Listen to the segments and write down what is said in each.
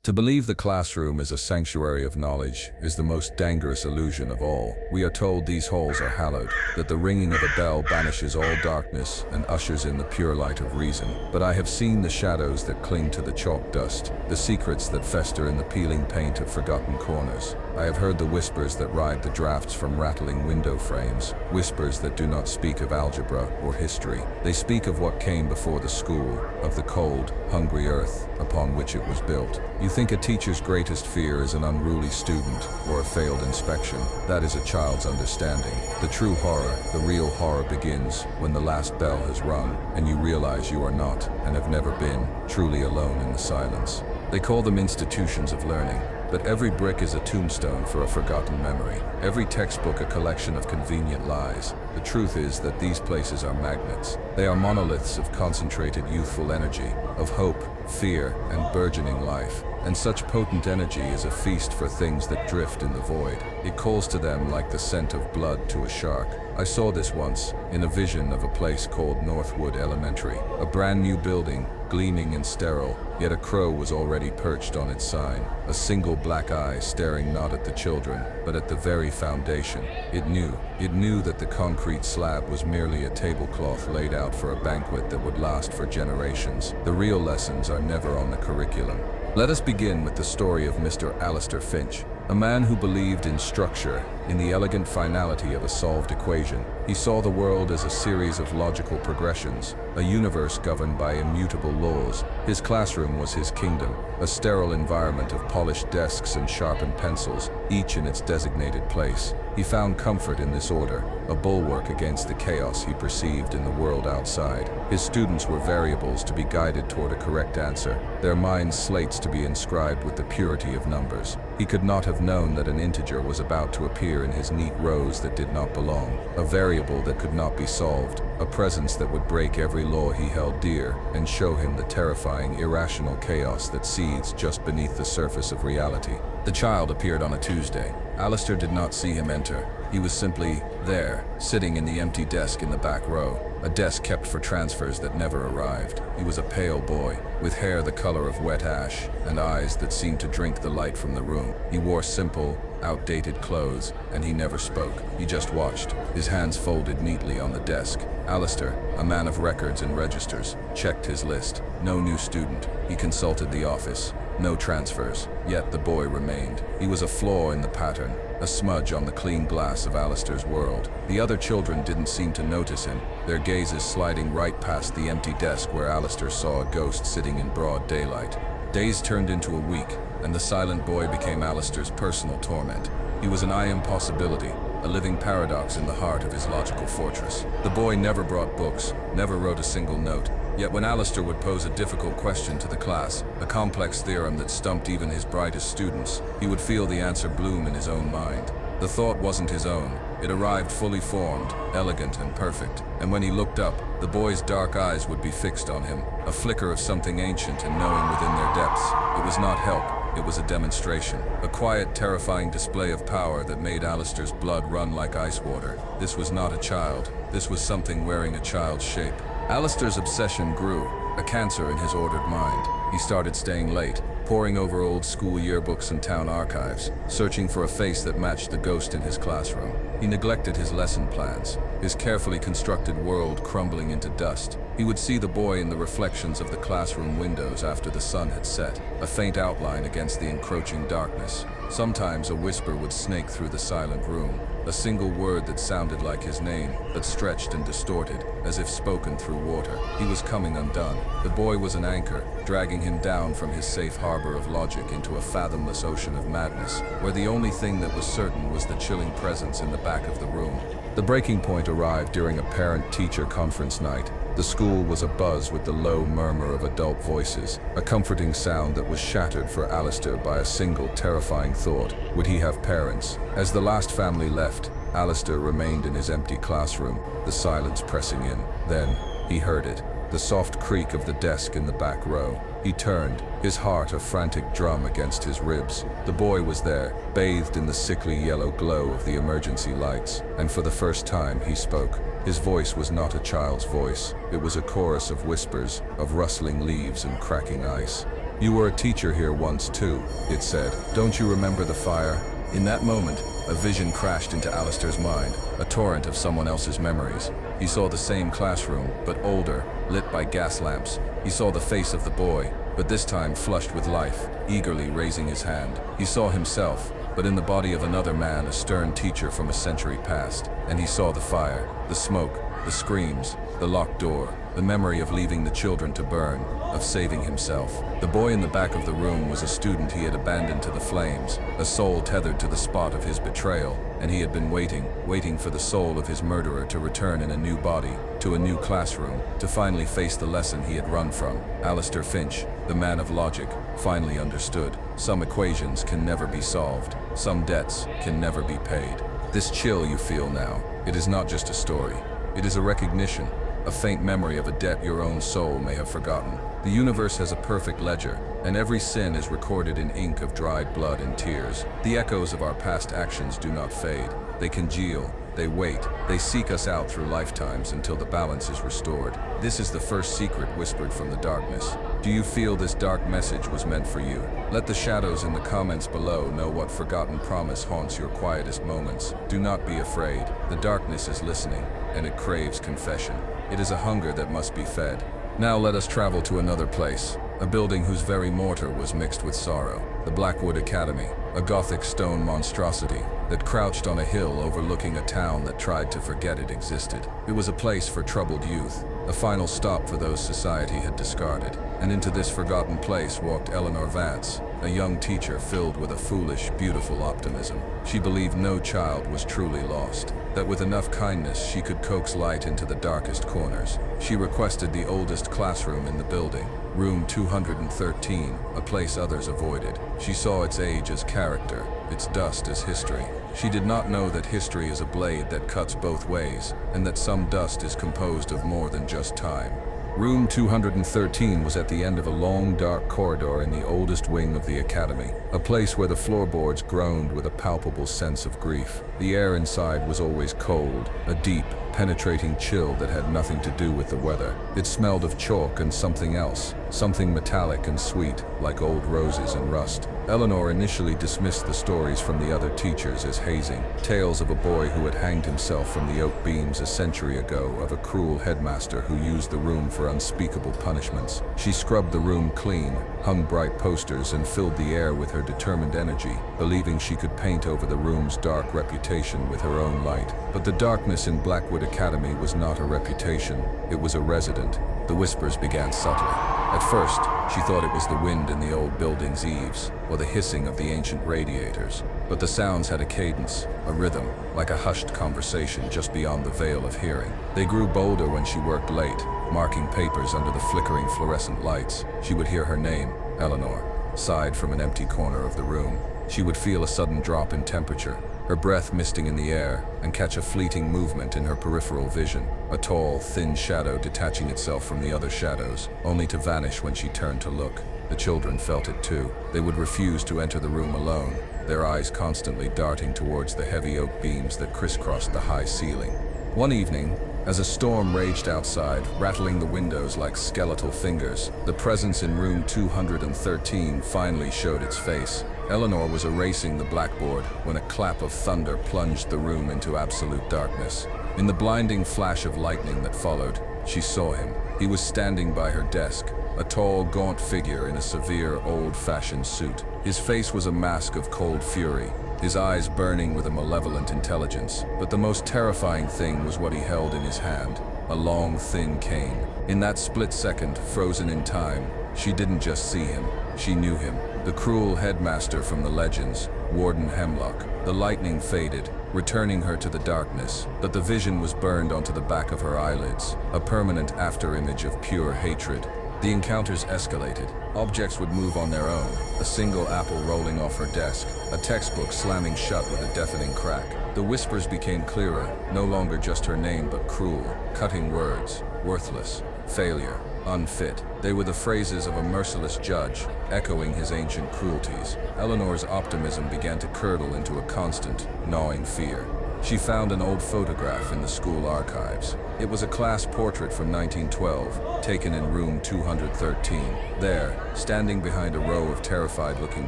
To believe the classroom is a sanctuary of knowledge is the most dangerous illusion of all. We are told these halls are hallowed, that the ringing of a bell banishes all darkness and ushers in the pure light of reason. But I have seen the shadows that cling to the chalk dust, the secrets that fester in the peeling paint of forgotten corners. I have heard the whispers that ride the drafts from rattling window frames, whispers that do not speak of algebra or history. They speak of what came before the school, of the cold, hungry earth upon which it was built. You think a teacher's greatest fear is an unruly student or a failed inspection. That is a child's understanding. The true horror, the real horror begins when the last bell has rung and you realize you are not, and have never been, truly alone in the silence. They call them institutions of learning. But every brick is a tombstone for a forgotten memory. Every textbook a collection of convenient lies. The truth is that these places are magnets. They are monoliths of concentrated youthful energy, of hope, fear, and burgeoning life. And such potent energy is a feast for things that drift in the void. It calls to them like the scent of blood to a shark. I saw this once, in a vision of a place called Northwood Elementary. A brand new building, gleaming and sterile, yet a crow was already perched on its sign. A single black eye staring not at the children, but at the very foundation. It knew that the concrete slab was merely a tablecloth laid out for a banquet that would last for generations. The real lessons are never on the curriculum. Let us begin with the story of Mr. Alistair Finch, a man who believed in structure, in the elegant finality of a solved equation. He saw the world as a series of logical progressions, a universe governed by immutable laws. His classroom was his kingdom, a sterile environment of polished desks and sharpened pencils, each in its designated place. He found comfort in this order, a bulwark against the chaos he perceived in the world outside. His students were variables to be guided toward a correct answer, their minds slates to be inscribed with the purity of numbers. He could not have known that an integer was about to appear in his neat rows that did not belong, a variable that could not be solved, a presence that would break every law he held dear and show him the terrifying, irrational chaos that seethes just beneath the surface of reality. The child appeared on a Tuesday. Alistair did not see him enter. He was simply there, sitting in the empty desk in the back row, a desk kept for transfers that never arrived. He was a pale boy, with hair the color of wet ash, and eyes that seemed to drink the light from the room. He wore simple, outdated clothes, and he never spoke. He just watched, his hands folded neatly on the desk. Alistair, a man of records and registers, checked his list. No new student. He consulted the office. No transfers, yet the boy remained. He was a flaw in the pattern, a smudge on the clean glass of Alistair's world. The other children didn't seem to notice him, their gazes sliding right past the empty desk where Alistair saw a ghost sitting in broad daylight. Days turned into a week, and the silent boy became Alistair's personal torment. He was an I am possibility, a living paradox in the heart of his logical fortress. The boy never brought books, never wrote a single note. Yet when Alistair would pose a difficult question to the class, a complex theorem that stumped even his brightest students, he would feel the answer bloom in his own mind. The thought wasn't his own. It arrived fully formed, elegant and perfect. And when he looked up, the boy's dark eyes would be fixed on him, a flicker of something ancient and knowing within their depths. It was not help. It was a demonstration, a quiet, terrifying display of power that made Alistair's blood run like ice water. This was not a child. This was something wearing a child's shape. Alistair's obsession grew, a cancer in his ordered mind. He started staying late, poring over old school yearbooks and town archives, searching for a face that matched the ghost in his classroom. He neglected his lesson plans, his carefully constructed world crumbling into dust. He would see the boy in the reflections of the classroom windows after the sun had set, a faint outline against the encroaching darkness. Sometimes a whisper would snake through the silent room, a single word that sounded like his name, but stretched and distorted, as if spoken through water. He was coming undone. The boy was an anchor, dragging him down from his safe harbor of logic into a fathomless ocean of madness, where the only thing that was certain was the chilling presence in the back of the room. The breaking point arrived during a parent-teacher conference night. The school was abuzz with the low murmur of adult voices, a comforting sound that was shattered for Alistair by a single terrifying thought. Would he have parents? As the last family left, Alistair remained in his empty classroom, the silence pressing in. Then, he heard it, the soft creak of the desk in the back row. He turned, his heart a frantic drum against his ribs. The boy was there, bathed in the sickly yellow glow of the emergency lights, and for the first time he spoke. His voice was not a child's voice. It was a chorus of whispers, of rustling leaves and cracking ice. "You were a teacher here once too," it said. "Don't you remember the fire?" In that moment, a vision crashed into Alistair's mind, a torrent of someone else's memories. He saw the same classroom, but older, lit by gas lamps. He saw the face of the boy, but this time flushed with life, eagerly raising his hand. He saw himself, but in the body of another man, a stern teacher from a century past. And he saw the fire, the smoke, the screams, the locked door, the memory of leaving the children to burn, of saving himself. The boy in the back of the room was a student he had abandoned to the flames, a soul tethered to the spot of his betrayal, and he had been waiting for the soul of his murderer to return in a new body, to a new classroom, to finally face the lesson he had run from. Alistair Finch, the man of logic, finally understood. Some equations can never be solved. Some debts can never be paid. This chill you feel now, it is not just a story. It is a recognition, a faint memory of a debt your own soul may have forgotten. The universe has a perfect ledger, and every sin is recorded in ink of dried blood and tears. The echoes of our past actions do not fade. They congeal, they wait, they seek us out through lifetimes until the balance is restored. This is the first secret whispered from the darkness. Do you feel this dark message was meant for you? Let the shadows in the comments below know what forgotten promise haunts your quietest moments. Do not be afraid. The darkness is listening, and it craves confession. It is a hunger that must be fed. Now let us travel to another place, a building whose very mortar was mixed with sorrow. The Blackwood Academy, a Gothic stone monstrosity that crouched on a hill overlooking a town that tried to forget it existed. It was a place for troubled youth, a final stop for those society had discarded. And into this forgotten place walked Eleanor Vance, a young teacher filled with a foolish, beautiful optimism. She believed no child was truly lost, that with enough kindness she could coax light into the darkest corners. She requested the oldest classroom in the building, room 213, a place others avoided. She saw its age as character, its dust as history. She did not know that history is a blade that cuts both ways, and that some dust is composed of more than just time. Room 213 was at the end of a long, dark corridor in the oldest wing of the academy, a place where the floorboards groaned with a palpable sense of grief. The air inside was always cold, a deep, penetrating chill that had nothing to do with the weather. It smelled of chalk and something else, something metallic and sweet, like old roses and rust. Eleanor initially dismissed the stories from the other teachers as hazing, tales of a boy who had hanged himself from the oak beams a century ago, of a cruel headmaster who used the room for unspeakable punishments. She scrubbed the room clean, hung bright posters, and filled the air with her determined energy, believing she could paint over the room's dark reputation with her own light. But the darkness in Blackwood Academy was not a reputation, it was a resident. The whispers began subtly. At first, she thought it was the wind in the old building's eaves, or the hissing of the ancient radiators. But the sounds had a cadence, a rhythm, like a hushed conversation just beyond the veil of hearing. They grew bolder when she worked late, marking papers under the flickering fluorescent lights. She would hear her name, Eleanor, sighed from an empty corner of the room. She would feel a sudden drop in temperature, her breath misting in the air, and catch a fleeting movement in her peripheral vision, a tall, thin shadow detaching itself from the other shadows, only to vanish when she turned to look. The children felt it too. They would refuse to enter the room alone, their eyes constantly darting towards the heavy oak beams that crisscrossed the high ceiling. One evening, as a storm raged outside, rattling the windows like skeletal fingers, the presence in room 213 finally showed its face. Eleanor was erasing the blackboard when a clap of thunder plunged the room into absolute darkness. In the blinding flash of lightning that followed, she saw him. He was standing by her desk, a tall, gaunt figure in a severe, old-fashioned suit. His face was a mask of cold fury, his eyes burning with a malevolent intelligence. But the most terrifying thing was what he held in his hand, a long, thin cane. In that split second, frozen in time, she didn't just see him, she knew him. The cruel headmaster from the legends, Warden Hemlock. The lightning faded, returning her to the darkness, but the vision was burned onto the back of her eyelids, a permanent afterimage of pure hatred. The encounters escalated. Objects would move on their own, a single apple rolling off her desk, a textbook slamming shut with a deafening crack. The whispers became clearer, no longer just her name but cruel, cutting words, worthless, failure, unfit. They were the phrases of a merciless judge, echoing his ancient cruelties. Eleanor's optimism began to curdle into a constant, gnawing fear. She found an old photograph in the school archives. It was a class portrait from 1912, taken in room 213. There, standing behind a row of terrified-looking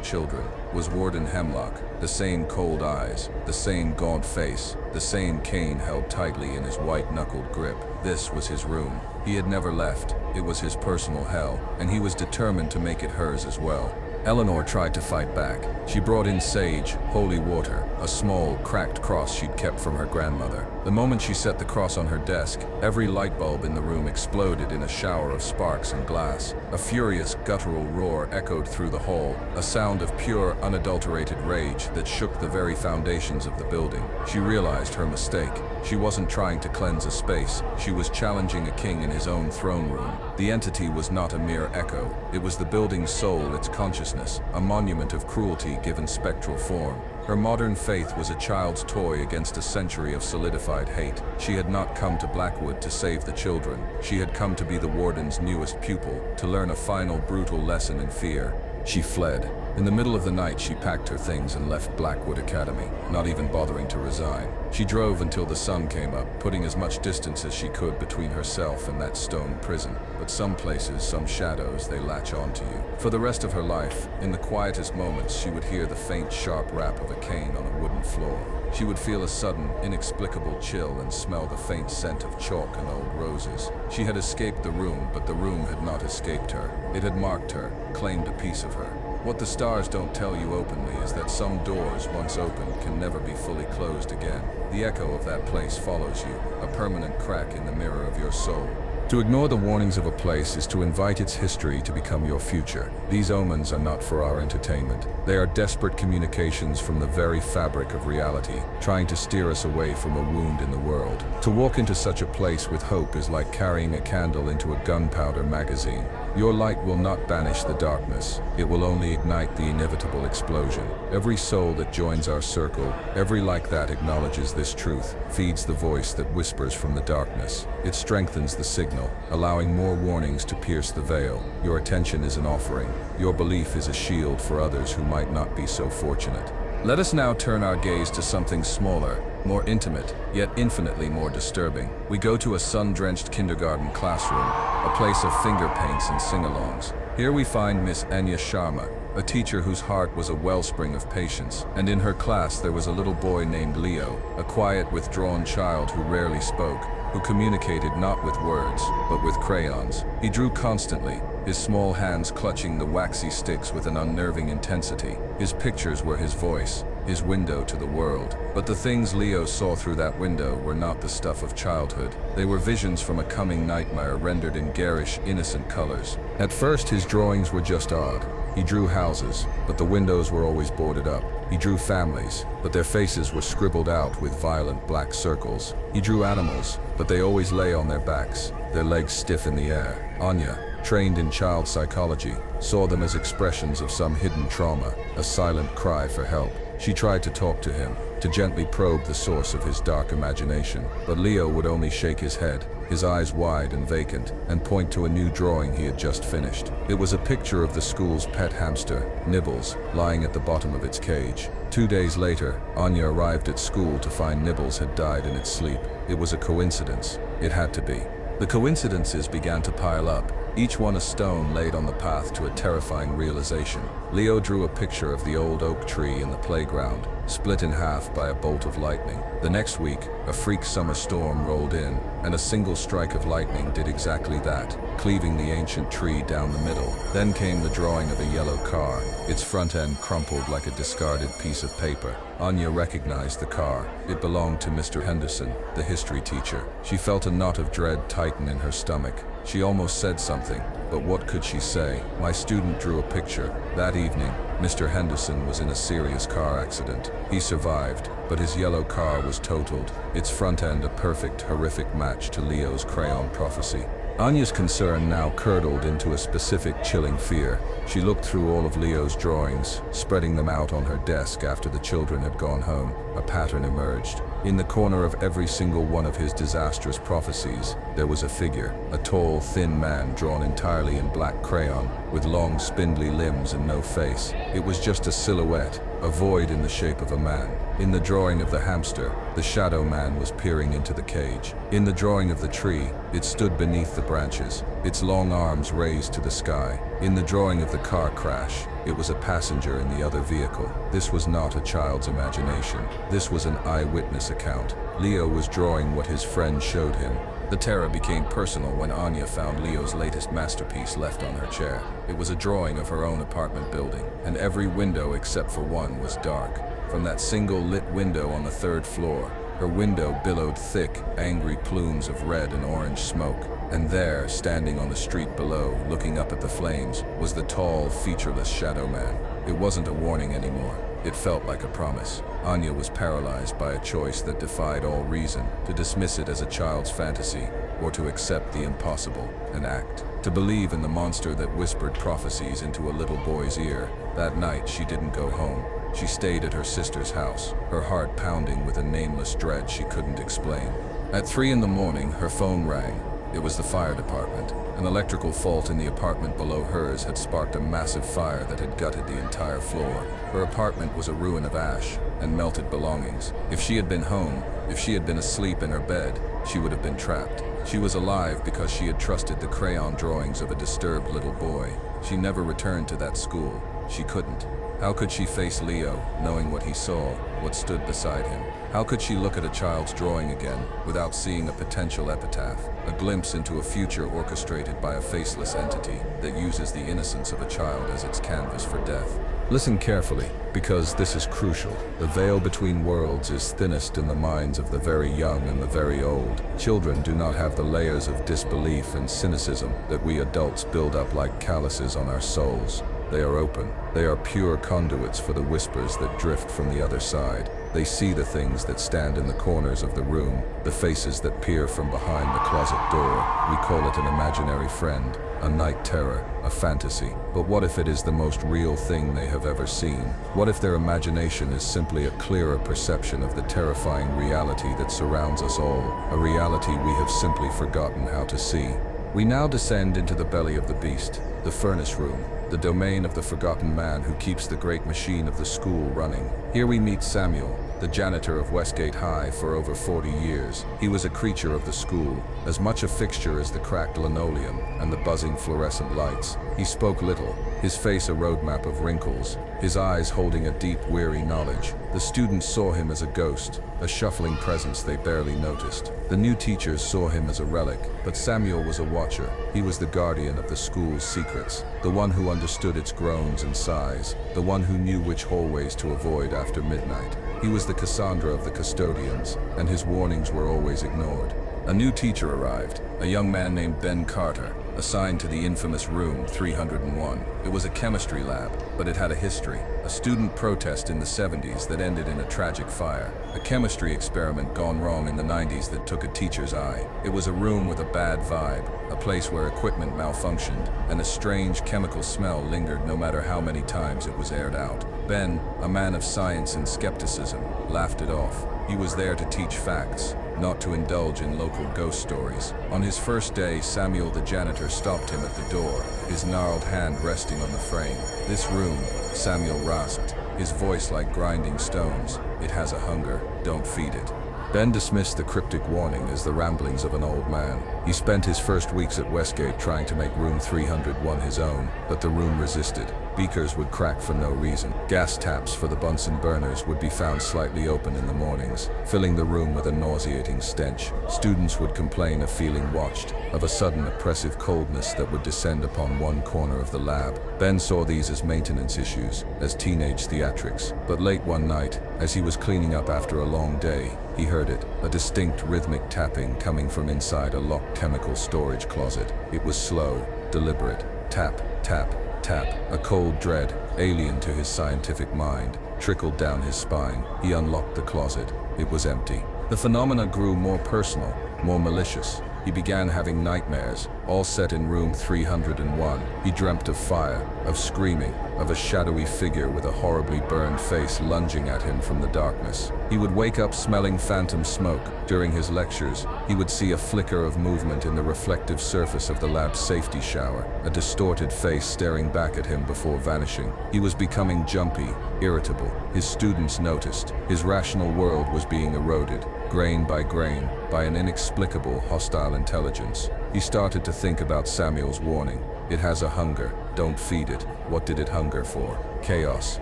children, was Warden Hemlock, the same cold eyes, the same gaunt face, the same cane held tightly in his white-knuckled grip. This was his room. He had never left. It was his personal hell, and he was determined to make it hers as well. Eleanor tried to fight back. She brought in sage, holy water, a small, cracked cross she'd kept from her grandmother. The moment she set the cross on her desk, every light bulb in the room exploded in a shower of sparks and glass. A furious, guttural roar echoed through the hall, a sound of pure, unadulterated rage that shook the very foundations of the building. She realized her mistake. She wasn't trying to cleanse a space. She was challenging a king in his own throne room. The entity was not a mere echo. It was the building's soul, its consciousness, a monument of cruelty given spectral form. Her modern faith was a child's toy against a century of solidified hate. She had not come to Blackwood to save the children. She had come to be the warden's newest pupil, to learn a final brutal lesson in fear. She fled. In the middle of the night, she packed her things and left Blackwood Academy, not even bothering to resign. She drove until the sun came up, putting as much distance as she could between herself and that stone prison. But some places, some shadows, they latch onto you. For the rest of her life, in the quietest moments, she would hear the faint, sharp rap of a cane on a wooden floor. She would feel a sudden, inexplicable chill and smell the faint scent of chalk and old roses. She had escaped the room, but the room had not escaped her. It had marked her, claimed a piece of her. What the stars don't tell you openly is that some doors, once opened, can never be fully closed again. The echo of that place follows you, a permanent crack in the mirror of your soul. To ignore the warnings of a place is to invite its history to become your future. These omens are not for our entertainment. They are desperate communications from the very fabric of reality, trying to steer us away from a wound in the world. To walk into such a place with hope is like carrying a candle into a gunpowder magazine. Your light will not banish the darkness. It will only ignite the inevitable explosion. Every soul that joins our circle, every like that acknowledges this truth, feeds the voice that whispers from the darkness. It strengthens the signal, allowing more warnings to pierce the veil. Your attention is an offering. Your belief is a shield for others who might not be so fortunate. Let us now turn our gaze to something smaller, more intimate, yet infinitely more disturbing. We go to a sun-drenched kindergarten classroom, a place of finger paints and sing-alongs. Here we find Miss Anya Sharma, a teacher whose heart was a wellspring of patience, and in her class there was a little boy named Leo, a quiet, withdrawn child who rarely spoke, who communicated not with words, but with crayons. He drew constantly, his small hands clutching the waxy sticks with an unnerving intensity. His pictures were his voice, his window to the world. But the things Leo saw through that window were not the stuff of childhood. They were visions from a coming nightmare rendered in garish, innocent colors. At first, his drawings were just odd. He drew houses, but the windows were always boarded up. He drew families, but their faces were scribbled out with violent black circles. He drew animals, but they always lay on their backs, their legs stiff in the air. Anya, trained in child psychology, saw them as expressions of some hidden trauma, a silent cry for help. She tried to talk to him, to gently probe the source of his dark imagination, but Leo would only shake his head, his eyes wide and vacant, and point to a new drawing he had just finished. It was a picture of the school's pet hamster, Nibbles, lying at the bottom of its cage. 2 days later, Anya arrived at school to find Nibbles had died in its sleep. It was a coincidence. It had to be. The coincidences began to pile up, each one a stone laid on the path to a terrifying realization. Leo drew a picture of the old oak tree in the playground, split in half by a bolt of lightning. The next week, a freak summer storm rolled in, and a single strike of lightning did exactly that, cleaving the ancient tree down the middle. Then came the drawing of a yellow car, its front end crumpled like a discarded piece of paper. Anya recognized the car. It belonged to Mr. Henderson, the history teacher. She felt a knot of dread tighten in her stomach. She almost said something, but what could she say? My student drew a picture. That evening, Mr. Henderson was in a serious car accident. He survived, but his yellow car was totaled, its front end a perfect, horrific match to Leo's Crayon prophecy. Anya's concern now curdled into a specific, chilling fear. She looked through all of Leo's drawings, spreading them out on her desk after the children had gone home. A pattern emerged. In the corner of every single one of his disastrous prophecies, there was a figure, a tall, thin man drawn entirely in black crayon, with long, spindly limbs and no face. It was just a silhouette, a void in the shape of a man. In the drawing of the hamster, the shadow man was peering into the cage. In the drawing of the tree, it stood beneath the branches, its long arms raised to the sky. In the drawing of the car crash, it was a passenger in the other vehicle. This was not a child's imagination. This was an eyewitness account. Leo was drawing what his friend showed him. The terror became personal when Anya found Leo's latest masterpiece left on her chair. It was a drawing of her own apartment building, and every window except for one was dark. From that single lit window on the 3rd floor, her window billowed thick, angry plumes of red and orange smoke. And there, standing on the street below, looking up at the flames, was the tall, featureless shadow man. It wasn't a warning anymore. It felt like a promise. Anya was paralyzed by a choice that defied all reason, to dismiss it as a child's fantasy, or to accept the impossible and act. To believe in the monster that whispered prophecies into a little boy's ear. That night, she didn't go home. She stayed at her sister's house, her heart pounding with a nameless dread she couldn't explain. At 3 in the morning, her phone rang. It was the fire department. An electrical fault in the apartment below hers had sparked a massive fire that had gutted the entire floor. Her apartment was a ruin of ash and melted belongings. If she had been home, if she had been asleep in her bed, she would have been trapped. She was alive because she had trusted the crayon drawings of a disturbed little boy. She never returned to that school. She couldn't. How could she face Leo, knowing what he saw, what stood beside him? How could she look at a child's drawing again, without seeing a potential epitaph, a glimpse into a future orchestrated by a faceless entity that uses the innocence of a child as its canvas for death? Listen carefully, because this is crucial. The veil between worlds is thinnest in the minds of the very young and the very old. Children do not have the layers of disbelief and cynicism that we adults build up like calluses on our souls. They are open. They are pure conduits for the whispers that drift from the other side. They see the things that stand in the corners of the room, the faces that peer from behind the closet door. We call it an imaginary friend, a night terror, a fantasy. But what if it is the most real thing they have ever seen? What if their imagination is simply a clearer perception of the terrifying reality that surrounds us all, a reality we have simply forgotten how to see? We now descend into the belly of the beast, the furnace room, the domain of the forgotten man who keeps the great machine of the school running. Here we meet Samuel, the janitor of Westgate High for over 40 years. He was a creature of the school, as much a fixture as the cracked linoleum and the buzzing fluorescent lights. He spoke little, his face a roadmap of wrinkles, his eyes holding a deep, weary knowledge. The students saw him as a ghost, a shuffling presence they barely noticed. The new teachers saw him as a relic, but Samuel was a watcher. He was the guardian of the school's secrets, the one who understood its groans and sighs, the one who knew which hallways to avoid after midnight. He was the Cassandra of the custodians, and his warnings were always ignored. A new teacher arrived, a young man named Ben Carter, assigned to the infamous room 301. It was a chemistry lab, but it had a history. A student protest in the 70s that ended in a tragic fire. A chemistry experiment gone wrong in the 90s that took a teacher's eye. It was a room with a bad vibe, a place where equipment malfunctioned, and a strange chemical smell lingered no matter how many times it was aired out. Ben, a man of science and skepticism, laughed it off. He was there to teach facts, not to indulge in local ghost stories. On his first day, Samuel the janitor stopped him at the door, his gnarled hand resting on the frame. "This room," Samuel rasped, his voice like grinding stones. "It has a hunger, don't feed it." Ben dismissed the cryptic warning as the ramblings of an old man. He spent his first weeks at Westgate trying to make room 301 his own, but the room resisted. Beakers would crack for no reason. Gas taps for the Bunsen burners would be found slightly open in the mornings, filling the room with a nauseating stench. Students would complain of feeling watched, of a sudden oppressive coldness that would descend upon one corner of the lab. Ben saw these as maintenance issues, as teenage theatrics. But late one night, as he was cleaning up after a long day, he heard it, a distinct rhythmic tapping coming from inside a locked chemical storage closet. It was slow, deliberate. Tap, tap, tap. A cold dread, alien to his scientific mind, trickled down his spine. He unlocked the closet. It was empty. The phenomena grew more personal, more malicious. He began having nightmares, all set in room 301. He dreamt of fire, of screaming, of a shadowy figure with a horribly burned face lunging at him from the darkness. He would wake up smelling phantom smoke. During his lectures, he would see a flicker of movement in the reflective surface of the lab's safety shower, a distorted face staring back at him before vanishing. He was becoming jumpy, irritable. His students noticed. His rational world was being eroded, grain by grain, by an inexplicable, hostile intelligence. He started to think about Samuel's warning. It has a hunger. Don't feed it. What did it hunger for? Chaos,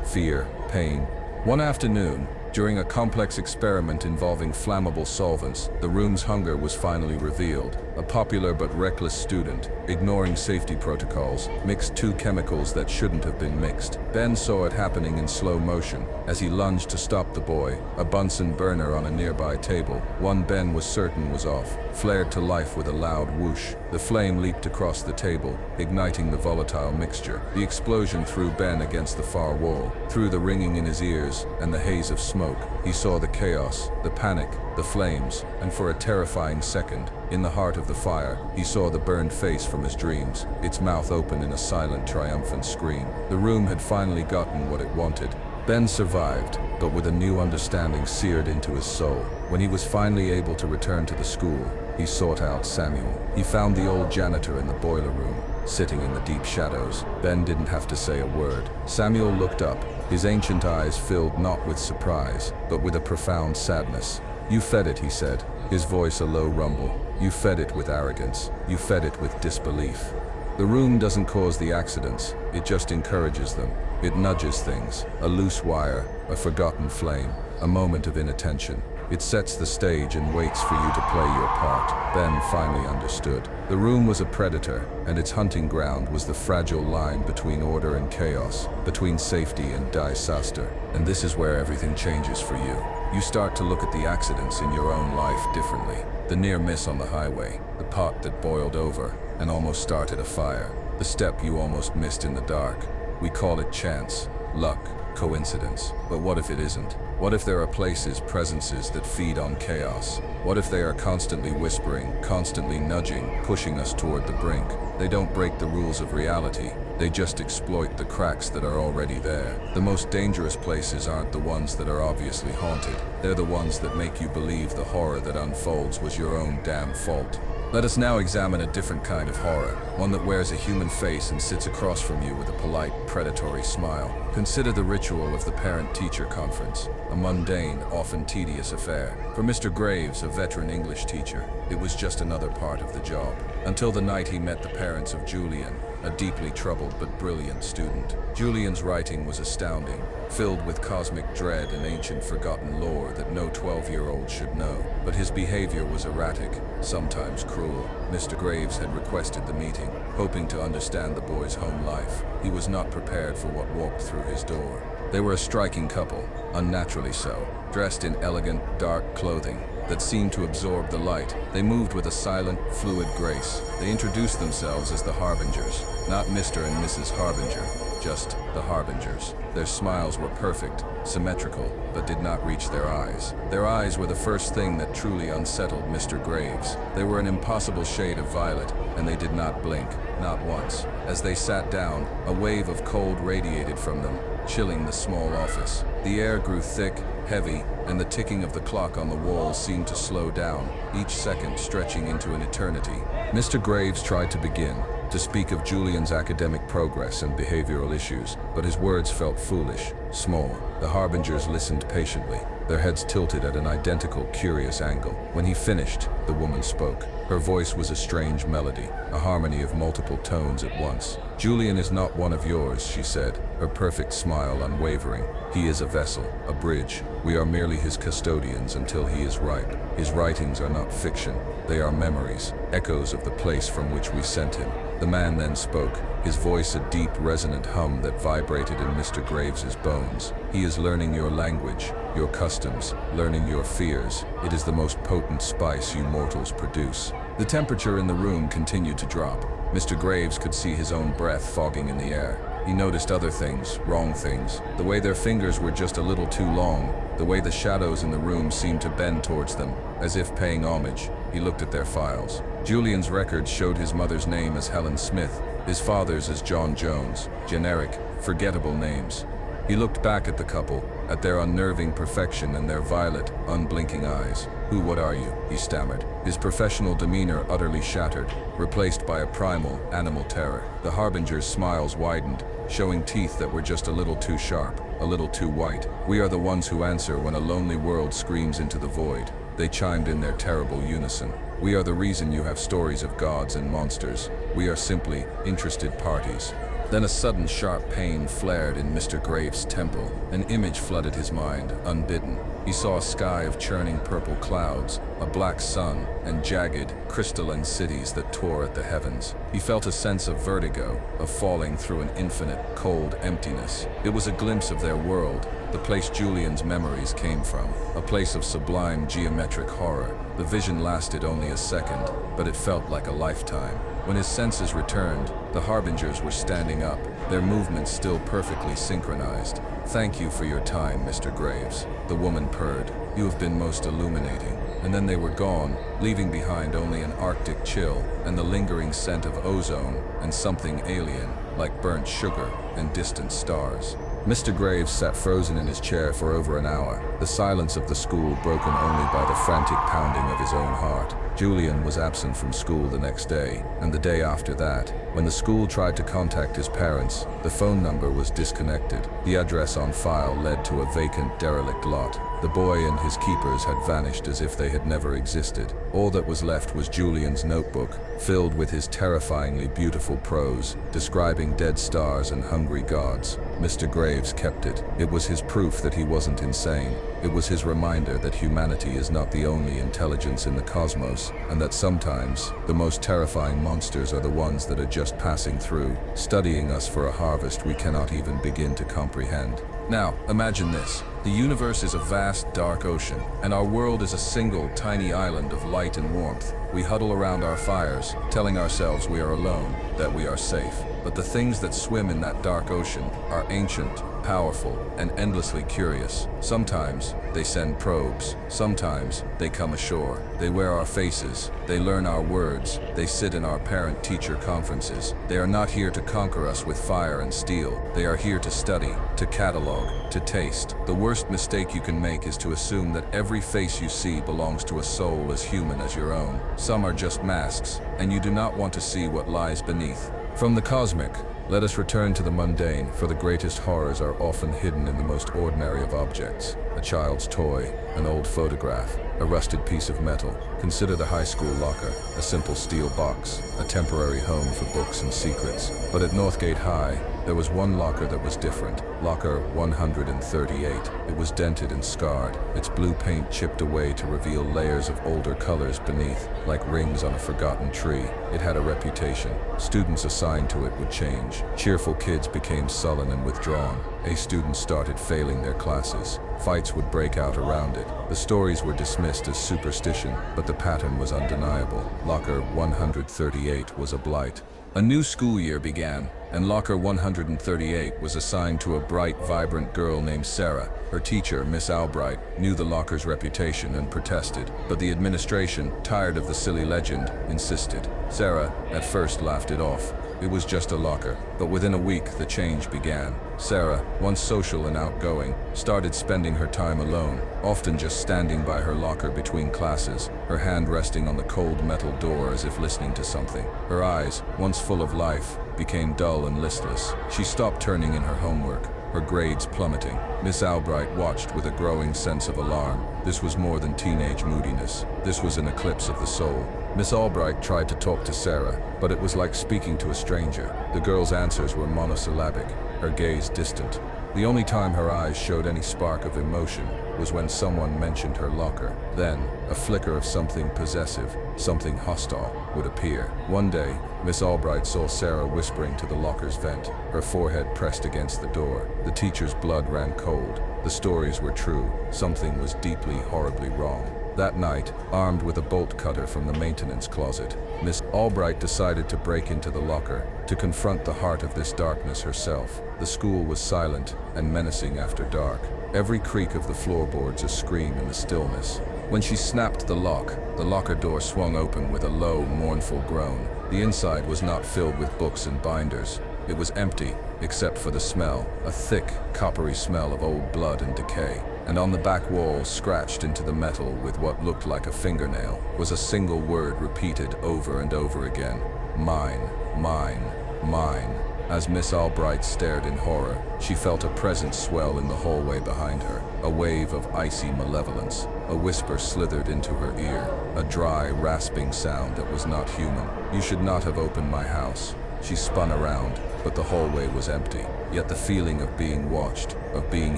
fear, pain. One afternoon, during a complex experiment involving flammable solvents, the room's hunger was finally revealed. A popular but reckless student, ignoring safety protocols, mixed two chemicals that shouldn't have been mixed. Ben saw it happening in slow motion. As he lunged to stop the boy, a Bunsen burner on a nearby table, one Ben was certain was off, flared to life with a loud whoosh. The flame leaped across the table, igniting the volatile mixture. The explosion threw Ben against the far wall. Through the ringing in his ears and the haze of smoke, he saw the chaos, the panic, the flames, and for a terrifying second, in the heart of the fire, he saw the burned face from his dreams, its mouth open in a silent, triumphant scream. The room had finally gotten what it wanted. Ben survived, but with a new understanding seared into his soul. When he was finally able to return to the school, he sought out Samuel. He found the old janitor in the boiler room, sitting in the deep shadows. Ben didn't have to say a word. Samuel looked up, his ancient eyes filled not with surprise, but with a profound sadness. "You fed it," he said, his voice a low rumble. "You fed it with arrogance. You fed it with disbelief. The room doesn't cause the accidents, it just encourages them. It nudges things, a loose wire, a forgotten flame, a moment of inattention. It sets the stage and waits for you to play your part." Ben finally understood. The room was a predator, and its hunting ground was the fragile line between order and chaos, between safety and disaster. And this is where everything changes for you. You start to look at the accidents in your own life differently. The near miss on the highway, the pot that boiled over and almost started a fire, the step you almost missed in the dark. We call it chance, luck, coincidence. But what if it isn't? What if there are places, presences that feed on chaos? What if they are constantly whispering, constantly nudging, pushing us toward the brink? They don't break the rules of reality. They just exploit the cracks that are already there. The most dangerous places aren't the ones that are obviously haunted. They're the ones that make you believe the horror that unfolds was your own damn fault. Let us now examine a different kind of horror, one that wears a human face and sits across from you with a polite, predatory smile. Consider the ritual of the parent-teacher conference, a mundane, often tedious affair. For Mr. Graves, a veteran English teacher, it was just another part of the job. Until the night he met the parents of Julian, a deeply troubled but brilliant student. Julian's writing was astounding, filled with cosmic dread and ancient forgotten lore that no 12-year-old should know. But his behavior was erratic, sometimes cruel. Mr. Graves had requested the meeting, hoping to understand the boy's home life. He was not prepared for what walked through his door. They were a striking couple, unnaturally so, dressed in elegant, dark clothing that seemed to absorb the light. They moved with a silent, fluid grace. They introduced themselves as the Harbingers, not Mr. and Mrs. Harbinger, just the Harbingers. Their smiles were perfect, symmetrical, but did not reach their eyes. Their eyes were the first thing that truly unsettled Mr. Graves. They were an impossible shade of violet, and they did not blink, not once. As they sat down, a wave of cold radiated from them, chilling the small office. The air grew thick, heavy, and the ticking of the clock on the wall seemed to slow down, each second stretching into an eternity. Mr. Graves tried to begin, to speak of Julian's academic progress and behavioral issues, but his words felt foolish, small. The Harbingers listened patiently, their heads tilted at an identical, curious angle. When he finished, the woman spoke. Her voice was a strange melody, a harmony of multiple tones at once. "Julian is not one of yours," she said, her perfect smile unwavering. "He is a vessel, a bridge. We are merely his custodians until he is ripe. His writings are not fiction. They are memories, echoes of the place from which we sent him." The man then spoke, his voice a deep, resonant hum that vibrated in Mr. Graves's bones. "He is learning your language, your customs, learning your fears. It is the most potent spice you mortals produce." The temperature in the room continued to drop. Mr. Graves could see his own breath fogging in the air. he noticed other things, wrong things. The way their fingers were just a little too long, the way the shadows in the room seemed to bend towards them, as if paying homage. He looked at their files. Julian's records showed his mother's name as Helen Smith, his father's as John Jones. Generic, forgettable names. He looked back at the couple, at their unnerving perfection and their violet, unblinking eyes. What are you?" he stammered, his professional demeanor utterly shattered, replaced by a primal, animal terror. The Harbingers' smiles widened, showing teeth that were just a little too sharp, a little too white. "We are the ones who answer when a lonely world screams into the void," they chimed in their terrible unison. "We are the reason you have stories of gods and monsters. We are simply interested parties." Then a sudden sharp pain flared in Mr. Graves' temple. An image flooded his mind, unbidden. He saw a sky of churning purple clouds, a black sun, and jagged, crystalline cities that tore at the heavens. He felt a sense of vertigo, of falling through an infinite, cold emptiness. It was a glimpse of their world, the place Julian's memories came from, a place of sublime geometric horror. The vision lasted only a second, but it felt like a lifetime. When his senses returned, the Harbingers were standing up, their movements still perfectly synchronized. "Thank you for your time, Mr. Graves," the woman purred. "You have been most illuminating." And then they were gone, leaving behind only an Arctic chill and the lingering scent of ozone and something alien, like burnt sugar and distant stars. Mr. Graves sat frozen in his chair for over an hour, the silence of the school broken only by the frantic pounding of his own heart. Julian was absent from school the next day, and the day after that. When the school tried to contact his parents, the phone number was disconnected. The address on file led to a vacant, derelict lot. The boy and his keepers had vanished as if they had never existed. All that was left was Julian's notebook, filled with his terrifyingly beautiful prose, describing dead stars and hungry gods. Mr. Graves kept it. It was his proof that he wasn't insane. It was his reminder that humanity is not the only intelligence in the cosmos, and that sometimes the most terrifying monsters are the ones that are just passing through, studying us for a harvest we cannot even begin to comprehend. Now, imagine this. The universe is a vast, dark ocean, and our world is a single, tiny island of light and warmth. We huddle around our fires, telling ourselves we are alone, that we are safe. But the things that swim in that dark ocean are ancient, powerful, and endlessly curious. Sometimes they send probes. Sometimes they come ashore. They wear our faces. They learn our words. They sit in our parent-teacher conferences. They are not here to conquer us with fire and steel. They are here to study, to catalog, to taste. The worst mistake you can make is to assume that every face you see belongs to a soul as human as your own. Some are just masks, and you do not want to see what lies beneath. From the cosmic, let us return to the mundane, for the greatest horrors are often hidden in the most ordinary of objects. A child's toy, an old photograph, a rusted piece of metal. Consider the high school locker, a simple steel box, a temporary home for books and secrets. But at Northgate High, there was one locker that was different. Locker 138. It was dented and scarred, its blue paint chipped away to reveal layers of older colors beneath, like rings on a forgotten tree. It had a reputation. Students assigned to it would change. Cheerful kids became sullen and withdrawn. A students started failing their classes. Fights would break out around it. The stories were dismissed as superstition, but the pattern was undeniable. Locker 138 was a blight. A new school year began, and Locker 138 was assigned to a bright, vibrant girl named Sarah. Her teacher, Miss Albright, knew the locker's reputation and protested, but the administration, tired of the silly legend, insisted. Sarah, at first, laughed it off. It was just a locker. But within a week, the change began. Sarah, once social and outgoing, started spending her time alone, often just standing by her locker between classes, her hand resting on the cold metal door as if listening to something. Her eyes, once full of life, became dull and listless. She stopped turning in her homework, her grades plummeting. Miss Albright watched with a growing sense of alarm. This was more than teenage moodiness. This was an eclipse of the soul. Miss Albright tried to talk to Sarah, but it was like speaking to a stranger. The girl's answers were monosyllabic, her gaze distant. The only time her eyes showed any spark of emotion was when someone mentioned her locker. Then, a flicker of something possessive, something hostile, would appear. One day, Miss Albright saw Sarah whispering to the locker's vent, her forehead pressed against the door. The teacher's blood ran cold. The stories were true. Something was deeply, horribly wrong. That night, armed with a bolt cutter from the maintenance closet, Miss Albright decided to break into the locker, to confront the heart of this darkness herself. The school was silent and menacing after dark, every creak of the floorboards a scream in the stillness. When she snapped the lock, the locker door swung open with a low, mournful groan. The inside was not filled with books and binders. It was empty, except for the smell, a thick, coppery smell of old blood and decay. And on the back wall, scratched into the metal with what looked like a fingernail, was a single word repeated over and over again. Mine, mine, mine. As Miss Albright stared in horror, she felt a presence swell in the hallway behind her, a wave of icy malevolence. A whisper slithered into her ear, a dry, rasping sound that was not human. You should not have opened my house. She spun around, but the hallway was empty. Yet the feeling of being watched, of being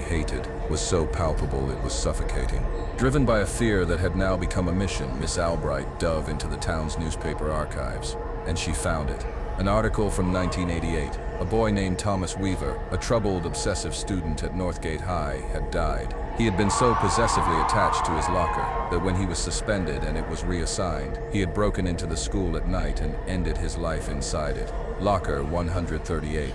hated, was so palpable it was suffocating. Driven by a fear that had now become a mission, Miss Albright dove into the town's newspaper archives, and she found it. An article from 1988. A boy named Thomas Weaver, a troubled, obsessive student at Northgate High, had died. He had been so possessively attached to his locker that when he was suspended and it was reassigned, he had broken into the school at night and ended his life inside it. Locker 138.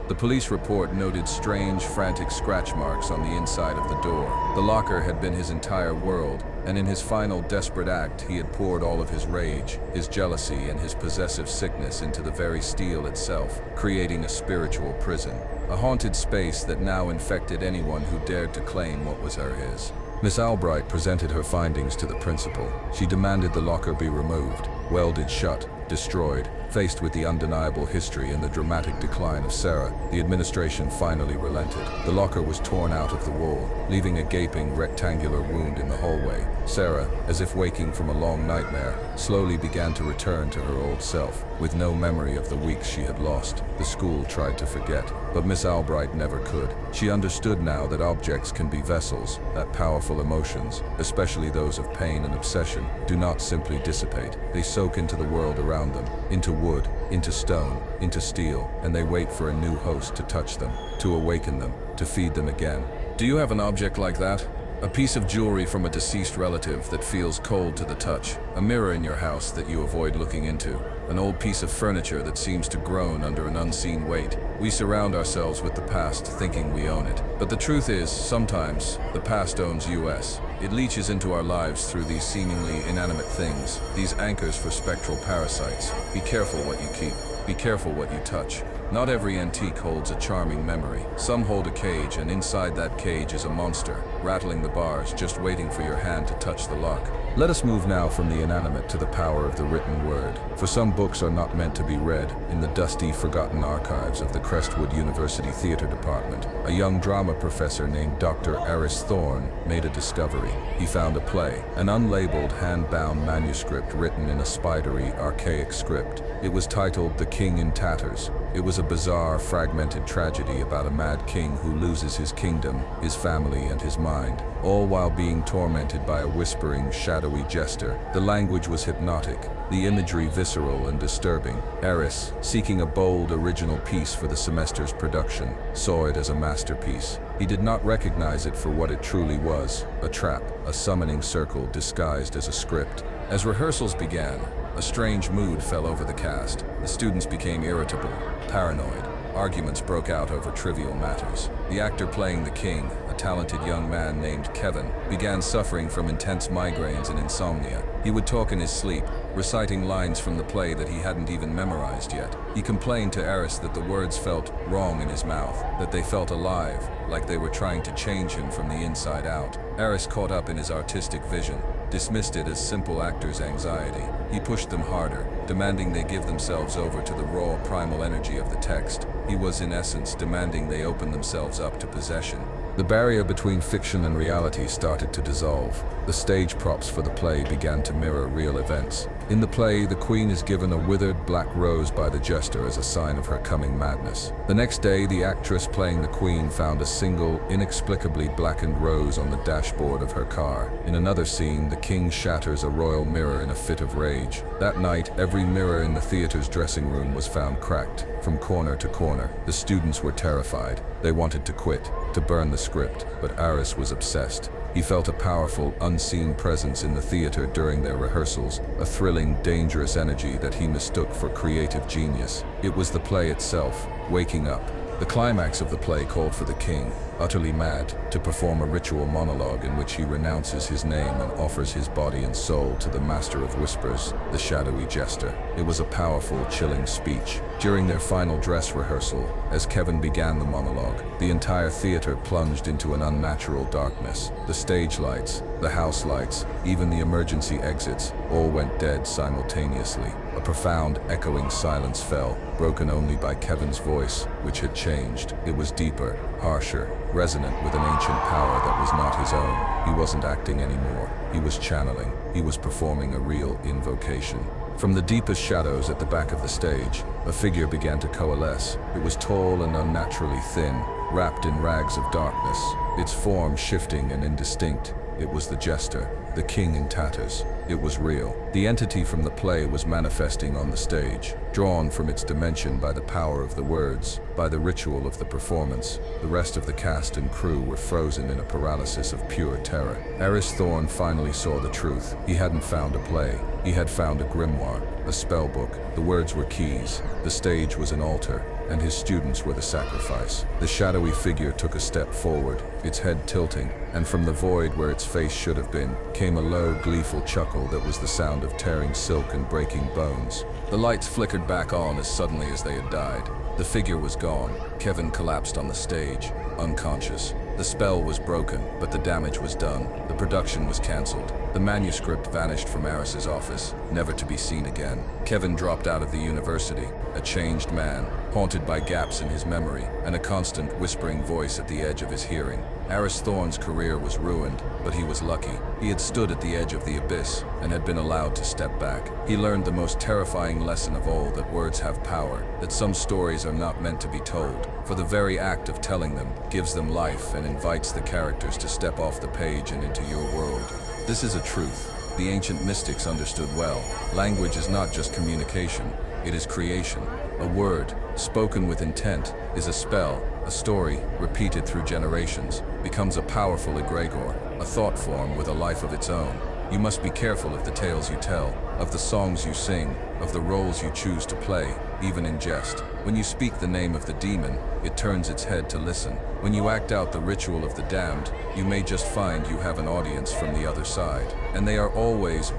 The police report noted strange, frantic scratch marks on the inside of the door. The locker had been his entire world, and in his final desperate act, he had poured all of his rage, his jealousy, and his possessive sickness into the very steel itself, creating a spiritual prison, a haunted space that now infected anyone who dared to claim what was his. Miss Albright presented her findings to the principal. She demanded the locker be removed, welded shut, destroyed. Faced with the undeniable history and the dramatic decline of Sarah, the administration finally relented. The locker was torn out of the wall, leaving a gaping rectangular wound in the hallway. Sarah, as if waking from a long nightmare, slowly began to return to her old self, with no memory of the weeks she had lost. The school tried to forget, but Miss Albright never could. She understood now that objects can be vessels, that powerful emotions, especially those of pain and obsession, do not simply dissipate. They soak into the world around them, into wood, into stone, into steel, and they wait for a new host to touch them, to awaken them, to feed them again. Do you have an object like that? A piece of jewelry from a deceased relative that feels cold to the touch, a mirror in your house that you avoid looking into, an old piece of furniture that seems to groan under an unseen weight. We surround ourselves with the past thinking we own it. But the truth is, sometimes, the past owns us. It leaches into our lives through these seemingly inanimate things, these anchors for spectral parasites. Be careful what you keep. Be careful what you touch. Not every antique holds a charming memory. Some hold a cage, and inside that cage is a monster, rattling the bars, just waiting for your hand to touch the lock. Let us move now from the inanimate to the power of the written word. For some books are not meant to be read. In the dusty, forgotten archives of the Crestwood University Theater Department, a young drama professor named Dr. Aris Thorne made a discovery. He found a play, an unlabeled, hand-bound manuscript written in a spidery, archaic script. It was titled The King in Tatters. It was a bizarre, fragmented tragedy about a mad king who loses his kingdom, his family, and his mind, all while being tormented by a whispering, shadowy jester. The language was hypnotic, the imagery visceral and disturbing. Aris, seeking a bold, original piece for the semester's production, saw it as a masterpiece. He did not recognize it for what it truly was, a trap, a summoning circle disguised as a script. As rehearsals began, a strange mood fell over the cast. The students became irritable, paranoid. Arguments broke out over trivial matters. The actor playing the king, a talented young man named Kevin, began suffering from intense migraines and insomnia. He would talk in his sleep, reciting lines from the play that he hadn't even memorized yet. He complained to Aris that the words felt wrong in his mouth, that they felt alive, like they were trying to change him from the inside out. Aris, caught up in his artistic vision, dismissed it as simple actors' anxiety. He pushed them harder, demanding they give themselves over to the raw, primal energy of the text. He was, in essence, demanding they open themselves up to possession. The barrier between fiction and reality started to dissolve. The stage props for the play began to mirror real events. In the play, the queen is given a withered black rose by the jester as a sign of her coming madness. The next day, the actress playing the queen found a single, inexplicably blackened rose on the dashboard of her car. In another scene, the king shatters a royal mirror in a fit of rage. That night, every mirror in the theater's dressing room was found cracked, from corner to corner. The students were terrified. They wanted to quit. to burn the script, but Aris was obsessed. He felt a powerful, unseen presence in the theater during their rehearsals, a thrilling, dangerous energy that he mistook for creative genius. It was the play itself, waking up. The climax of the play called for the king, utterly mad, to perform a ritual monologue in which he renounces his name and offers his body and soul to the master of whispers, the shadowy jester. It was a powerful, chilling speech. During their final dress rehearsal, as Kevin began the monologue, the entire theater plunged into an unnatural darkness. The stage lights, the house lights, even the emergency exits, all went dead simultaneously. A profound, echoing silence fell, broken only by Kevin's voice, which had changed. It was deeper, harsher, resonant with an ancient power that was not his own. He wasn't acting anymore. He was channeling. He was performing a real invocation. From the deepest shadows at the back of the stage, a figure began to coalesce. It was tall and unnaturally thin, wrapped in rags of darkness, its form shifting and indistinct. It was the jester, the king in tatters. It was real. The entity from the play was manifesting on the stage, drawn from its dimension by the power of the words, by the ritual of the performance. The rest of the cast and crew were frozen in a paralysis of pure terror. Aris Thorne finally saw the truth. He hadn't found a play. He had found a grimoire, a spell book. The words were keys. The stage was an altar, and his students were the sacrifice. The shadowy figure took a step forward, its head tilting, and from the void where its face should have been, came a low, gleeful chuckle that was the sound of tearing silk and breaking bones. The lights flickered back on as suddenly as they had died. The figure was gone. Kevin collapsed on the stage, unconscious. The spell was broken, but the damage was done. The production was cancelled. The manuscript vanished from Aris's office, never to be seen again. Kevin dropped out of the university, a changed man, haunted by gaps in his memory and a constant whispering voice at the edge of his hearing. Aris Thorne's career was ruined, but he was lucky. He had stood at the edge of the abyss and had been allowed to step back. He learned the most terrifying lesson of all, that words have power, that some stories are not meant to be told, for the very act of telling them gives them life and invites the characters to step off the page and into your world. This is a truth the ancient mystics understood well. Language is not just communication, it is creation. A word, spoken with intent, is a spell. A story, repeated through generations, becomes a powerful egregore, a thought form with a life of its own. You must be careful of the tales you tell, of the songs you sing, of the roles you choose to play, even in jest. When you speak the name of the demon, it turns its head to listen. When you act out the ritual of the damned, you may just find you have an audience from the other side. And they are always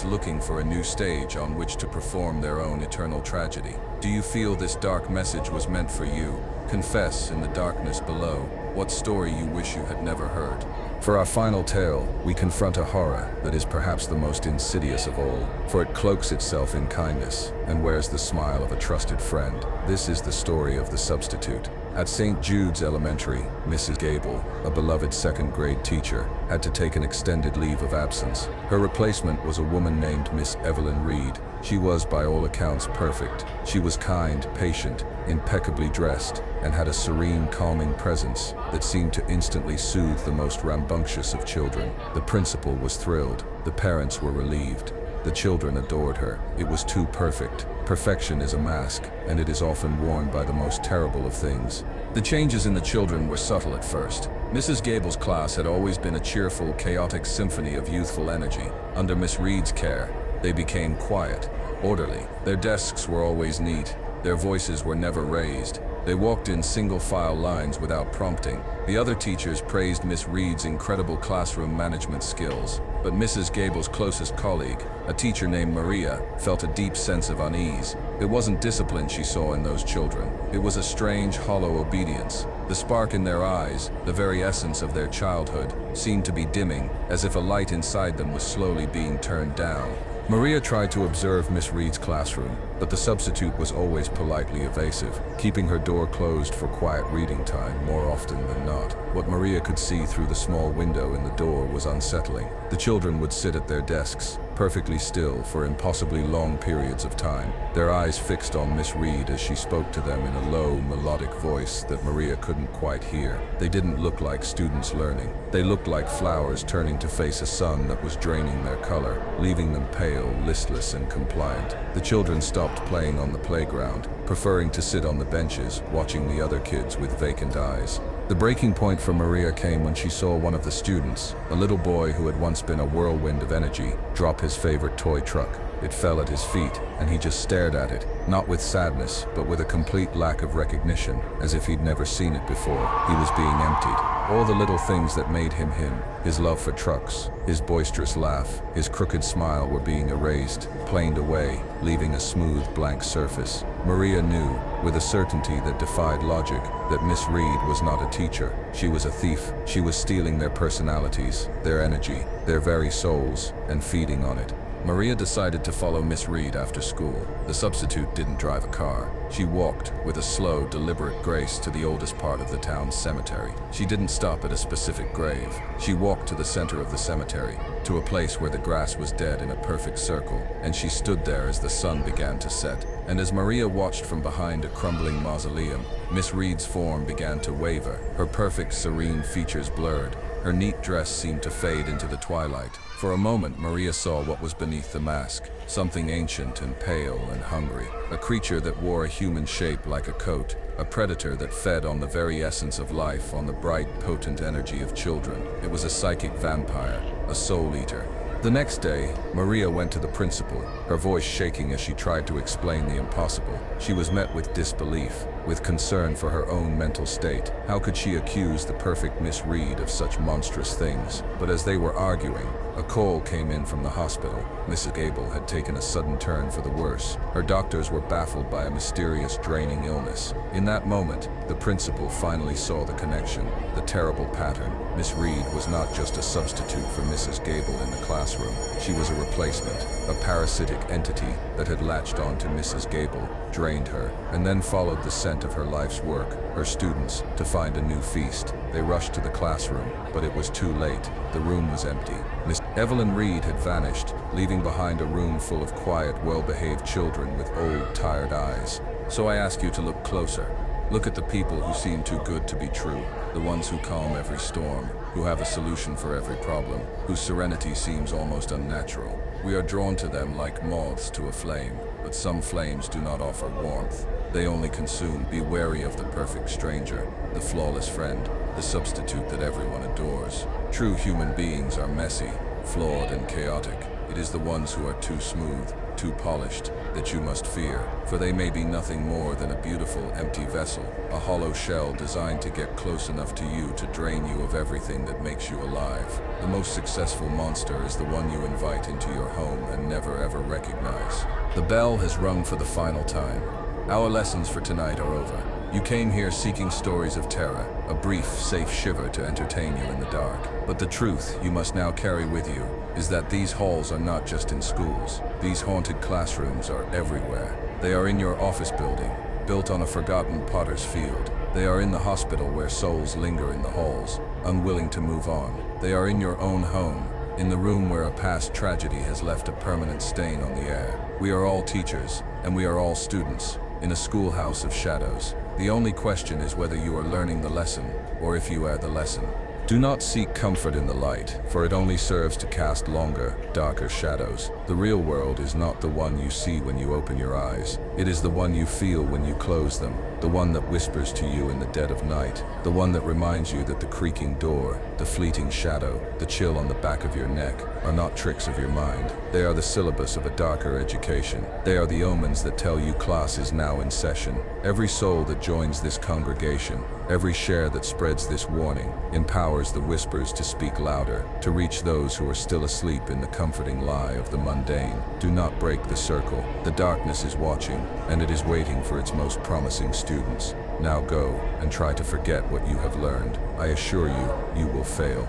looking for a new stage on which to perform their own eternal tragedy. Do you feel this dark message was meant for you? Confess in the darkness below what story you wish you had never heard. For our final tale, we confront a horror that is perhaps the most insidious of all, for it cloaks itself in kindness and wears the smile of a trusted friend. This is the story of the substitute. At St. Jude's Elementary, Mrs. Gable, a beloved second-grade teacher, had to take an extended leave of absence. Her replacement was a woman named Miss Evelyn Reed. She was, by all accounts, perfect. She was kind, patient, impeccably dressed, and had a serene, calming presence that seemed to instantly soothe the most rambunctious of children. The principal was thrilled. The parents were relieved. The children adored her. It was too perfect. Perfection is a mask, and it is often worn by the most terrible of things. The changes in the children were subtle at first. Mrs. Gable's class had always been a cheerful, chaotic symphony of youthful energy. Under Miss Reed's care, they became quiet, orderly. Their desks were always neat. Their voices were never raised. They walked in single-file lines without prompting. The other teachers praised Miss Reed's incredible classroom management skills, but Mrs. Gable's closest colleague, a teacher named Maria, felt a deep sense of unease. It wasn't discipline she saw in those children. It was a strange, hollow obedience. The spark in their eyes, the very essence of their childhood, seemed to be dimming, as if a light inside them was slowly being turned down. Maria tried to observe Miss Reed's classroom, but the substitute was always politely evasive, keeping her door closed for quiet reading time more often than not. What Maria could see through the small window in the door was unsettling. The children would sit at their desks, perfectly still for impossibly long periods of time, their eyes fixed on Miss Reed as she spoke to them in a low, melodic voice that Maria couldn't quite hear. They didn't look like students learning. They looked like flowers turning to face a sun that was draining their color, leaving them pale, listless, and compliant. The children stopped playing on the playground, preferring to sit on the benches, watching the other kids with vacant eyes. The breaking point for Maria came when she saw one of the students, a little boy who had once been a whirlwind of energy, drop his favorite toy truck. It fell at his feet, and he just stared at it, not with sadness, but with a complete lack of recognition, as if he'd never seen it before. He was being emptied. All the little things that made him him, his love for trucks, his boisterous laugh, his crooked smile were being erased, planed away, leaving a smooth, blank surface. Maria knew, with a certainty that defied logic, that Miss Reed was not a teacher. She was a thief. She was stealing their personalities, their energy, their very souls, and feeding on it. Maria decided to follow Miss Reed after school. The substitute didn't drive a car. She walked, with a slow, deliberate grace, to the oldest part of the town's cemetery. She didn't stop at a specific grave. She walked to the center of the cemetery, to a place where the grass was dead in a perfect circle, and she stood there as the sun began to set. And as Maria watched from behind a crumbling mausoleum, Miss Reed's form began to waver, her perfect, serene features blurred. Her neat dress seemed to fade into the twilight. For a moment, Maria saw what was beneath the mask, something ancient and pale and hungry, a creature that wore a human shape like a coat, a predator that fed on the very essence of life, on the bright, potent energy of children. It was a psychic vampire, a soul eater. The next day, Maria went to the principal, her voice shaking as she tried to explain the impossible. She was met with disbelief, with concern for her own mental state. How could she accuse the perfect Miss Reed of such monstrous things? But as they were arguing, a call came in from the hospital. Mrs. Gable had taken a sudden turn for the worse. Her doctors were baffled by a mysterious, draining illness. In that moment, the principal finally saw the connection, the terrible pattern. Miss Reed was not just a substitute for Mrs. Gable in the classroom. She was a replacement, a parasitic entity that had latched on to Mrs. Gable, drained her, and then followed the scent of her life's work, her students, to find a new feast. They rushed to the classroom, but it was too late. The room was empty. Miss Evelyn Reed had vanished, leaving behind a room full of quiet, well-behaved children with old, tired eyes. So I ask you to look closer. Look at the people who seem too good to be true, the ones who calm every storm, who have a solution for every problem, whose serenity seems almost unnatural. We are drawn to them like moths to a flame, but some flames do not offer warmth. They only consume. Be wary of the perfect stranger, the flawless friend, the substitute that everyone adores. True human beings are messy, flawed, and chaotic. It is the ones who are too smooth, too polished, that you must fear, for they may be nothing more than a beautiful, empty vessel, a hollow shell designed to get close enough to you to drain you of everything that makes you alive. The most successful monster is the one you invite into your home and never ever recognize. The bell has rung for the final time. Our lessons for tonight are over. You came here seeking stories of terror, a brief, safe shiver to entertain you in the dark. But the truth you must now carry with you is that these halls are not just in schools. These haunted classrooms are everywhere. They are in your office building, built on a forgotten potter's field. They are in the hospital where souls linger in the halls, unwilling to move on. They are in your own home, in the room where a past tragedy has left a permanent stain on the air. We are all teachers, and we are all students, in a schoolhouse of shadows. The only question is whether you are learning the lesson, or if you are the lesson. Do not seek comfort in the light, for it only serves to cast longer, darker shadows. The real world is not the one you see when you open your eyes. It is the one you feel when you close them, the one that whispers to you in the dead of night, the one that reminds you that the creaking door, the fleeting shadow, the chill on the back of your neck are not tricks of your mind. They are the syllabus of a darker education. They are the omens that tell you class is now in session. Every soul that joins this congregation, every share that spreads this warning, empowers the whispers to speak louder, to reach those who are still asleep in the comforting lie of the mundane. Do not break the circle. The darkness is watching, and it is waiting for its most promising students. Now go and try to forget what you have learned. I assure you, you will fail.